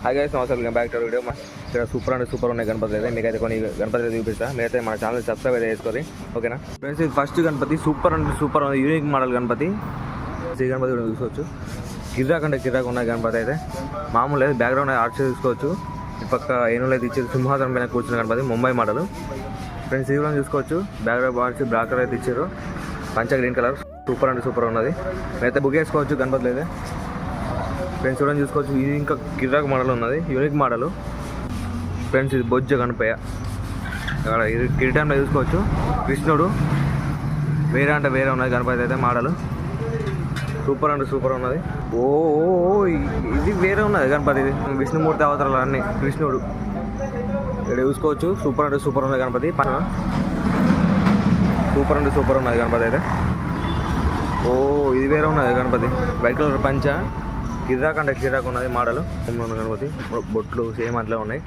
Hi guys, నమస్తే. Back to video. ఇక్కడ super అంటే సూపర్ ఉన్నాయి గణపతి అయితే. మీకైతే కొన్ని గణపతి అయితే చూపిస్తా. మీరైతే మన ఛానల్ సబ్స్క్రైబ్ అయితే చేసుకోండి, ఓకేనా ఫ్రెండ్స్. ఇది ఫస్ట్ గణపతి సూపర్ అంటే సూపర్ ఉంది, యూనిక్ మోడల్ గణపతి. ఈ గణపతి కూడా చూసుకోవచ్చు. గిర్రాక్ అంటే గిర్రాక్ ఉన్నాయి గణపతి అయితే. మామూలు లేదు, బ్యాక్గ్రౌండ్ ఆర్ట్స్ చూసుకోవచ్చు. ఈ పక్క ఏనుగులు అయితే ఇచ్చారు, సింహాసనం పైన కూర్చున్న గణపతి, ముంబై మోడల్ ఫ్రెండ్స్. ఇది కూడా చూసుకోవచ్చు. బ్యాక్గ్రౌండ్ ఆర్ట్స్ బ్లాక్ కలర్ అయితే ఇచ్చారు, పంచ గ్రీన్ కలర్. సూపర్ అంటే సూపర్ ఉన్నది. మీరైతే బుక్ చేసుకోవచ్చు గణపతిలో అయితే ఫ్రెండ్స్. చూడండి చూసుకోవచ్చు. ఇది ఇంకా గిర్రాక్ మోడల్ ఉన్నది, యూనిక్ మోడల్ ఫ్రెండ్స్. ఇది బొజ్జ గణపయ్య. అక్కడ ఇది కిరీటంలో చూసుకోవచ్చు. కృష్ణుడు వేరే అంటే వేరే ఉన్నది గణపతి అయితే మోడల్. సూపర్ అంటే సూపర్ ఉన్నది. ఓ ఇది వేరే ఉన్నది గణపతి. ఇది విష్ణుమూర్తి అవతారాలు అన్నీ. కృష్ణుడు ఇక్కడ చూసుకోవచ్చు. సూపర్ అంటే సూపర్ ఉన్నది గణపతి. సూపర్ అంటే సూపర్ ఉన్నది గణపతి అయితే. ఓ ఇది వేరే ఉన్నది గణపతి, వైట్ కలర్ పంచ. గిర్రాక్ అంటే గిర్రాక్ ఉన్నది మోడల్. గణపతి బొట్లు సేమ్ అట్లా ఉన్నాయి.